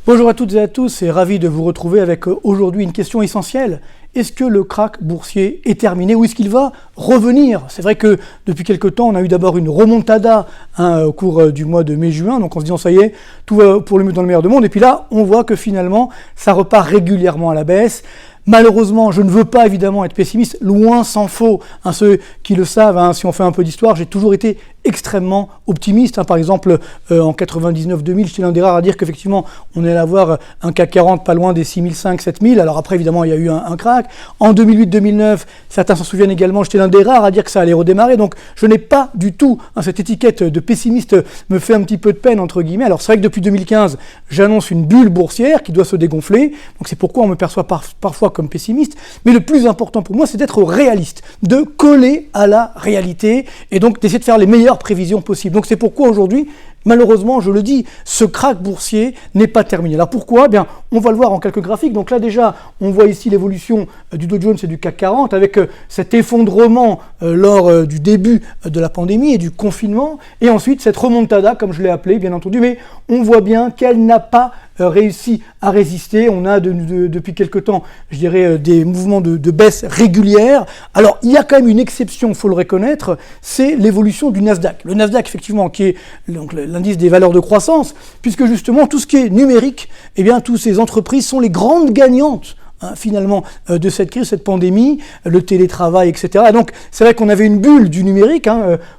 Bonjour à toutes et à tous et ravi de vous retrouver avec aujourd'hui une question essentielle. Est-ce que le krach boursier est terminé ou est-ce qu'il va revenir? C'est vrai que depuis quelque temps, on a eu d'abord une remontada au cours du mois de mai-juin, donc en se disant ça y est, tout va pour le mieux dans le meilleur du monde. Et puis là, on voit que finalement, ça repart régulièrement à la baisse. Malheureusement, je ne veux pas évidemment être pessimiste, loin s'en faut. Ceux qui le savent, si on fait un peu d'histoire, j'ai toujours été extrêmement optimiste. Par exemple, en 99-2000, j'étais l'un des rares à dire qu'effectivement, on allait avoir un CAC 40 pas loin des 6500-7000. Alors après, évidemment, il y a eu un krach. En 2008-2009, certains s'en souviennent également, j'étais l'un des rares à dire que ça allait redémarrer. Donc, je n'ai pas du tout, cette étiquette de pessimiste me fait un petit peu de peine, entre guillemets. Alors, c'est vrai que depuis 2015, j'annonce une bulle boursière qui doit se dégonfler. Donc, c'est pourquoi on me perçoit parfois comme pessimiste. Mais le plus important pour moi, c'est d'être réaliste, de coller à la réalité et donc d'essayer de faire les meilleures prévisions possibles. Donc c'est pourquoi aujourd'hui, malheureusement, je le dis, ce krach boursier n'est pas terminé. Alors pourquoi? Bien, on va le voir en quelques graphiques. Donc là déjà, on voit ici l'évolution du Dow Jones et du CAC 40 avec cet effondrement lors du début de la pandémie et du confinement. Et ensuite, cette remontada, comme je l'ai appelé, bien entendu. Mais on voit bien qu'elle n'a pas réussi à résister. On a depuis quelque temps, je dirais, des mouvements de baisse régulière. Alors, il y a quand même une exception, il faut le reconnaître, c'est l'évolution du Nasdaq. Le Nasdaq, effectivement, qui est donc l'indice des valeurs de croissance, puisque justement, tout ce qui est numérique, eh bien, toutes ces entreprises sont les grandes gagnantes finalement de cette crise, cette pandémie, le télétravail, etc. Et donc, c'est vrai qu'on avait une bulle du numérique,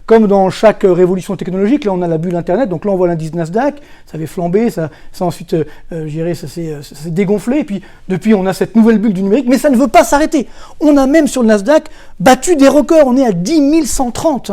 comme dans chaque révolution technologique. Là, on a la bulle Internet, donc là, on voit l'indice Nasdaq, ça avait flambé, ça ensuite, je dirais, ça s'est dégonflé, et puis, depuis, on a cette nouvelle bulle du numérique, mais ça ne veut pas s'arrêter. On a même, sur le Nasdaq, battu des records, on est à 10 130,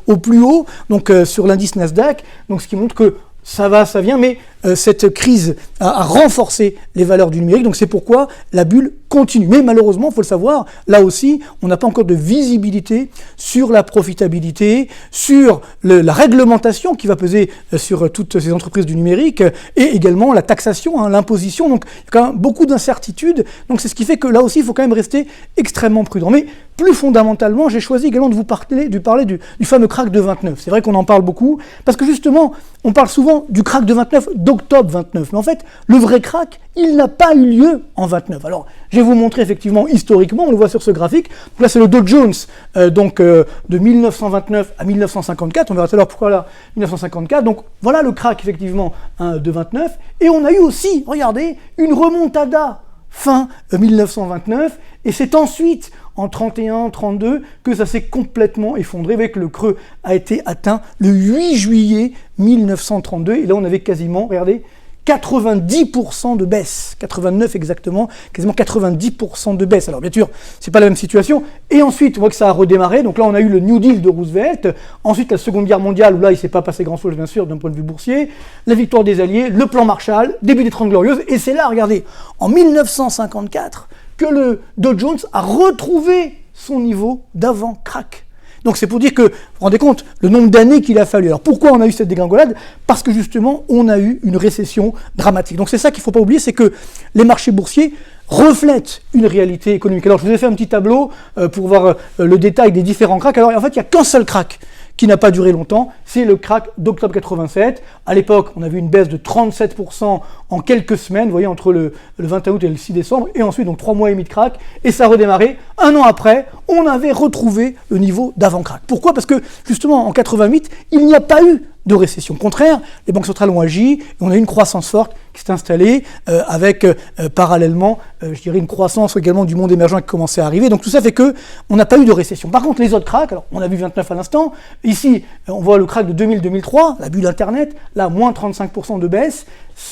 au plus haut, donc sur l'indice Nasdaq, donc ce qui montre que ça va, ça vient, mais cette crise a renforcé les valeurs du numérique, donc c'est pourquoi la bulle continue. Mais malheureusement, il faut le savoir, là aussi, on n'a pas encore de visibilité sur la profitabilité, sur la réglementation qui va peser sur toutes ces entreprises du numérique, et également la taxation, l'imposition, donc il y a quand même beaucoup d'incertitudes, donc c'est ce qui fait que là aussi, il faut quand même rester extrêmement prudent. Mais plus fondamentalement, j'ai choisi également de vous parler du fameux krach de 29. C'est vrai qu'on en parle beaucoup, parce que justement, on parle souvent du krach de 29, d'octobre 29. Mais en fait, le vrai krach, il n'a pas eu lieu en 29. Alors, je vais vous montrer effectivement historiquement, on le voit sur ce graphique. Donc là, c'est le Dow Jones, de 1929 à 1954. On verra tout à l'heure pourquoi là, 1954. Donc voilà le krach effectivement de 29. Et on a eu aussi, regardez, une remontada fin 1929. Et c'est ensuite, en 31-32, que ça s'est complètement effondré, avec le creux a été atteint le 8 juillet 1932. Et là, on avait quasiment, regardez, 90% de baisse, 89 exactement, quasiment 90% de baisse. Alors bien sûr, c'est pas la même situation. Et ensuite, on voit que ça a redémarré. Donc là, on a eu le New Deal de Roosevelt. Ensuite, la Seconde Guerre mondiale, où là, il s'est pas passé grand-chose, bien sûr, d'un point de vue boursier. La victoire des Alliés, le plan Marshall, début des 30 Glorieuses. Et c'est là, regardez, en 1954, que le Dow Jones a retrouvé son niveau d'avant-krach. Donc c'est pour dire que, vous vous rendez compte, le nombre d'années qu'il a fallu. Alors pourquoi on a eu cette dégringolade? Parce que justement, on a eu une récession dramatique. Donc c'est ça qu'il ne faut pas oublier, c'est que les marchés boursiers reflètent une réalité économique. Alors je vous ai fait un petit tableau pour voir le détail des différents krachs. Alors en fait, il n'y a qu'un seul krach qui n'a pas duré longtemps, c'est le krach d'octobre 87. À l'époque, on avait une baisse de 37% en quelques semaines, vous voyez, entre le 21 août et le 6 décembre, et ensuite, donc 3 mois et demi de krach, et ça a redémarré. Un an après, on avait retrouvé le niveau d'avant-krach. Pourquoi? Parce que, justement, en 88, il n'y a pas eu de récession. Au contraire, les banques centrales ont agi, et on a eu une croissance forte qui s'est installée, avec parallèlement, je dirais, une croissance également du monde émergent qui commençait à arriver. Donc tout ça fait que on n'a pas eu de récession. Par contre, les autres krachs, alors on a vu 29 à l'instant, ici, on voit le krach de 2000-2003, la bulle Internet, là, moins 35% de baisse.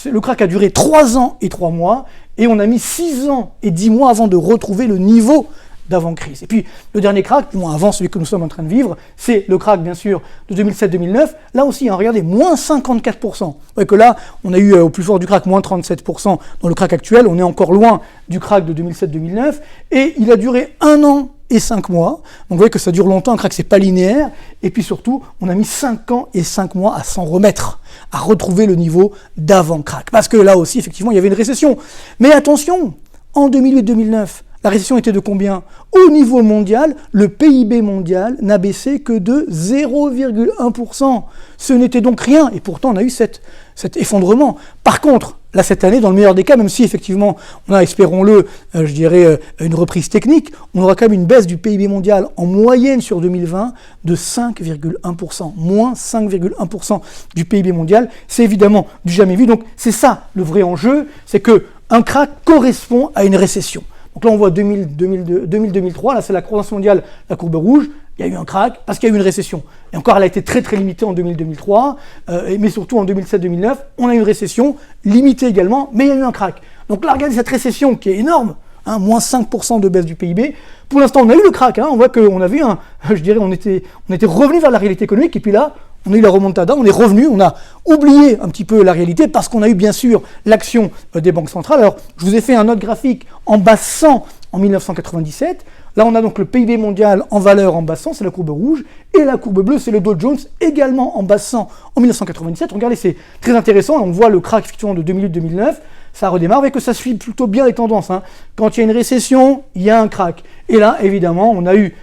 Le krach a duré 3 ans et 3 mois, et on a mis 6 ans et 10 mois avant de retrouver le niveau d'avant-crise. Et puis, le dernier krach, du moins avant celui que nous sommes en train de vivre, c'est le krach, bien sûr, de 2007-2009. Là aussi, regardez, moins 54%. Vous voyez que là, on a eu au plus fort du krach, moins 37% dans le krach actuel. On est encore loin du krach de 2007-2009. Et il a duré 1 an et 5 mois. Donc vous voyez que ça dure longtemps, un krach, c'est pas linéaire. Et puis surtout, on a mis 5 ans et 5 mois à s'en remettre, à retrouver le niveau d'avant-krach. Parce que là aussi, effectivement, il y avait une récession. Mais attention, en 2008-2009, la récession était de combien? Au niveau mondial, le PIB mondial n'a baissé que de 0,1%. Ce n'était donc rien, et pourtant on a eu cet effondrement. Par contre, là cette année, dans le meilleur des cas, même si effectivement on a, espérons-le, je dirais, une reprise technique, on aura quand même une baisse du PIB mondial en moyenne sur 2020 de 5,1%, moins 5,1% du PIB mondial. C'est évidemment du jamais vu. Donc c'est ça le vrai enjeu, c'est qu'un krach correspond à une récession. Donc là on voit 2000-2003, là c'est la croissance mondiale, la courbe rouge. Il y a eu un krach parce qu'il y a eu une récession. Et encore, elle a été très très limitée en 2000-2003, mais surtout en 2007-2009, on a eu une récession, limitée également, mais il y a eu un krach. Donc là, regardez cette récession qui est énorme, hein, moins 5% de baisse du PIB. Pour l'instant, on a eu le krach, hein, on voit qu'on avait on était revenu vers la réalité économique, et puis là, on a eu la remontada, on est revenu, on a oublié un petit peu la réalité, parce qu'on a eu bien sûr l'action des banques centrales. Alors, je vous ai fait un autre graphique en bas 100 en 1997. Là, on a donc le PIB mondial en valeur en bas 100, c'est la courbe rouge, et la courbe bleue, c'est le Dow Jones, également en bas 100 en 1997. Regardez, c'est très intéressant, on voit le krach effectivement de 2008-2009, ça redémarre, mais que ça suit plutôt bien les tendances. Hein. Quand il y a une récession, il y a un krach. Et là, évidemment, on a eu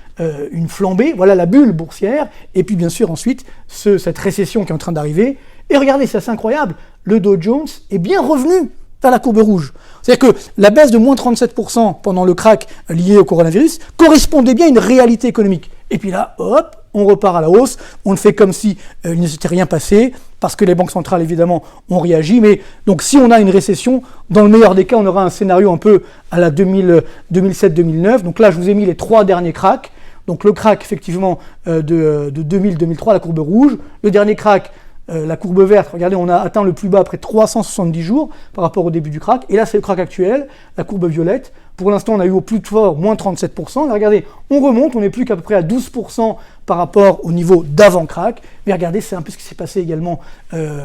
une flambée, voilà la bulle boursière, et puis bien sûr ensuite, cette récession qui est en train d'arriver. Et regardez, c'est assez incroyable, le Dow Jones est bien revenu vers la courbe rouge. C'est-à-dire que la baisse de moins 37% pendant le krach lié au coronavirus correspondait bien à une réalité économique. Et puis là, hop, on repart à la hausse, on le fait comme si il ne s'était rien passé, parce que les banques centrales, évidemment, ont réagi. Mais donc, si on a une récession, dans le meilleur des cas, on aura un scénario un peu à la 2007-2009. Donc là, je vous ai mis les 3 derniers krachs. Donc le krach, effectivement, de 2000-2003, la courbe rouge. Le dernier krach, la courbe verte, regardez, on a atteint le plus bas après 370 jours par rapport au début du krach. Et là, c'est le krach actuel, la courbe violette. Pour l'instant, on a eu au plus fort moins 37%. Là, regardez, on remonte, on n'est plus qu'à peu près à 12% par rapport au niveau d'avant-krach. Mais regardez, c'est un peu ce qui s'est passé également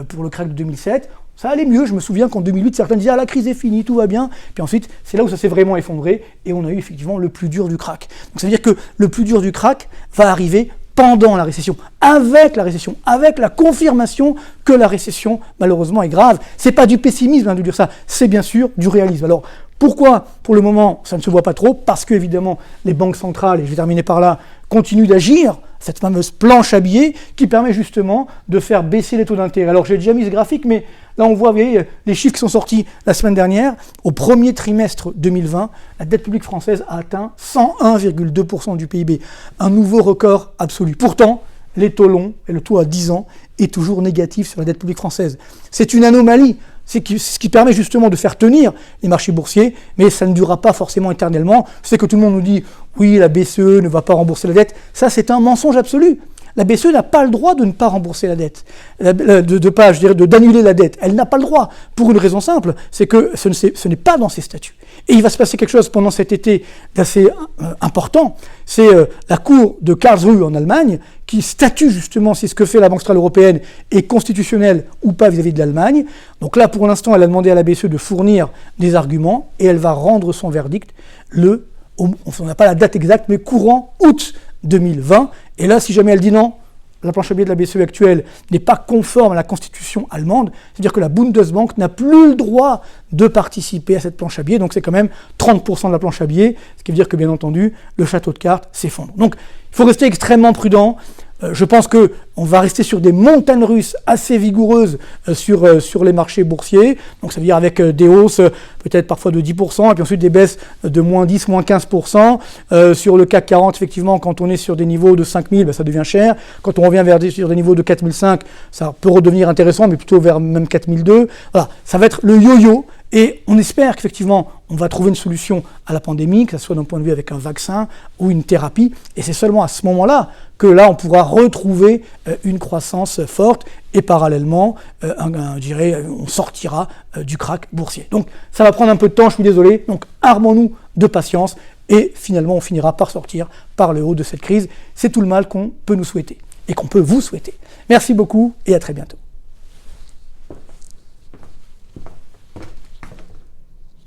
pour le krach de 2007. Ça allait mieux, je me souviens qu'en 2008, certains disaient « Ah, la crise est finie, tout va bien ». Puis ensuite, c'est là où ça s'est vraiment effondré et on a eu effectivement le plus dur du krach. Donc ça veut dire que le plus dur du krach va arriver pendant la récession, avec la confirmation que la récession, malheureusement, est grave. C'est pas du pessimisme de dire ça, c'est bien sûr du réalisme. Alors, pourquoi, pour le moment, ça ne se voit pas trop? Parce que, évidemment, les banques centrales, et je vais terminer par là, continuent d'agir, cette fameuse planche à billets qui permet justement de faire baisser les taux d'intérêt. Alors, j'ai déjà mis ce graphique, mais là, on voit, vous voyez, les chiffres qui sont sortis la semaine dernière. Au premier trimestre 2020, la dette publique française a atteint 101,2% du PIB, un nouveau record absolu. Pourtant, les taux longs et le taux à 10 ans est toujours négatif sur la dette publique française. C'est une anomalie. C'est ce qui permet justement de faire tenir les marchés boursiers, mais ça ne durera pas forcément éternellement. Je sais que tout le monde nous dit « oui, la BCE ne va pas rembourser la dette ». Ça, c'est un mensonge absolu. La BCE n'a pas le droit de ne pas rembourser la dette, d'annuler la dette. Elle n'a pas le droit, pour une raison simple, c'est que ce n'est pas dans ses statuts. Et il va se passer quelque chose pendant cet été d'assez important, c'est la Cour de Karlsruhe en Allemagne, qui statue justement si ce que fait la Banque centrale européenne est constitutionnel ou pas vis-à-vis de l'Allemagne. Donc là, pour l'instant, elle a demandé à la BCE de fournir des arguments, et elle va rendre son verdict on n'a pas la date exacte, mais courant août 2020. Et là, si jamais elle dit non, la planche à billets de la BCE actuelle n'est pas conforme à la constitution allemande, c'est-à-dire que la Bundesbank n'a plus le droit de participer à cette planche à billets, donc c'est quand même 30% de la planche à billets, ce qui veut dire que bien entendu, le château de cartes s'effondre. Donc il faut rester extrêmement prudent. Je pense qu'on va rester sur des montagnes russes assez vigoureuses sur les marchés boursiers. Donc ça veut dire avec des hausses peut-être parfois de 10%, et puis ensuite des baisses de moins 10, moins 15%. Sur le CAC 40, effectivement, quand on est sur des niveaux de 5000, ben, ça devient cher. Quand on revient sur des niveaux de 4005, ça peut redevenir intéressant, mais plutôt vers même 4002. Voilà, ça va être le yo-yo. Et on espère qu'effectivement, on va trouver une solution à la pandémie, que ce soit d'un point de vue avec un vaccin ou une thérapie. Et c'est seulement à ce moment-là que là, on pourra retrouver une croissance forte et parallèlement, on sortira du krach boursier. Donc, ça va prendre un peu de temps, je suis désolé. Donc, armons-nous de patience et finalement, on finira par sortir par le haut de cette crise. C'est tout le mal qu'on peut nous souhaiter et qu'on peut vous souhaiter. Merci beaucoup et à très bientôt.